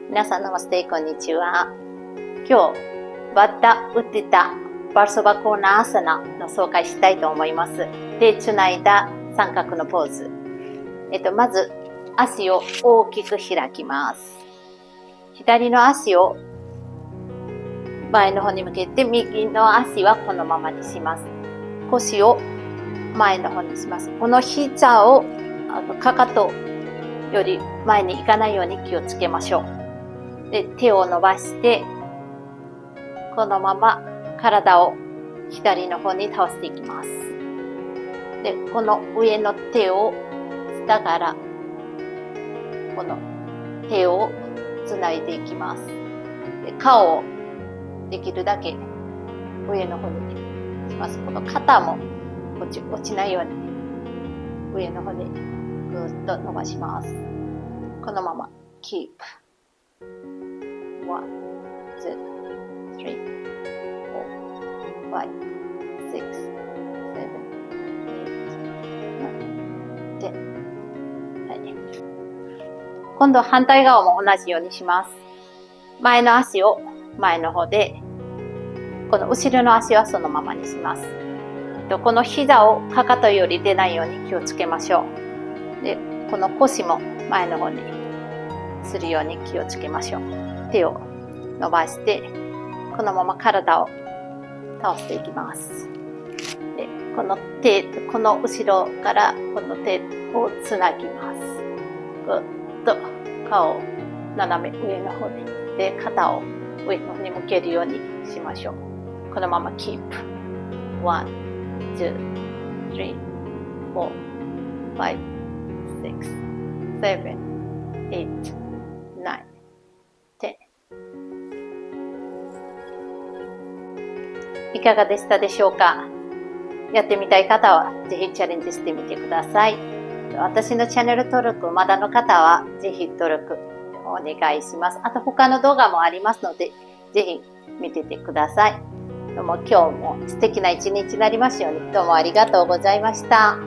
皆さんナマステ、こんにちは。今日、バッタ・ウティタ・バルソバコーナ・アサナの紹介したいと思います。手つないだ三角のポーズ。まず、足を大きく開きます。左の足を前の方に向けて、右の足はこのままにします。腰を前の方にします。この膝をかかとより前に行かないように気をつけましょう。で、手を伸ばして、このまま体を左の方に倒していきます。で、この上の手を下からこの手をつないでいきます。で、顔をできるだけ上の方にします。この肩も落ちないように上の方にぐーっと伸ばします。このまま keep 1, 2, 3, 4, 5, 6, 7, 8, 9, 10、はい。今度反対側も同じようにします。前の足を前の方で、この後ろの足はそのままにします。この膝をかかとより出ないように気をつけましょう。で、この腰も前の方にするように気をつけましょう。手を伸ばして、このまま体を倒していきます。で、この後ろからこの手をつなぎます。ぐっと顔を斜め上の方に。で、肩を上の方に向けるようにしましょう。このまま keep 1, 2, 3, 4, 5, 6, 7, 8, 9, 10。いかがでしたでしょうか？やってみたい方はぜひチャレンジしてみてください。私のチャンネル登録まだの方はぜひ登録お願いします。あと他の動画もありますのでぜひ見ててください。どうも今日も素敵な一日になりますように。どうもありがとうございました。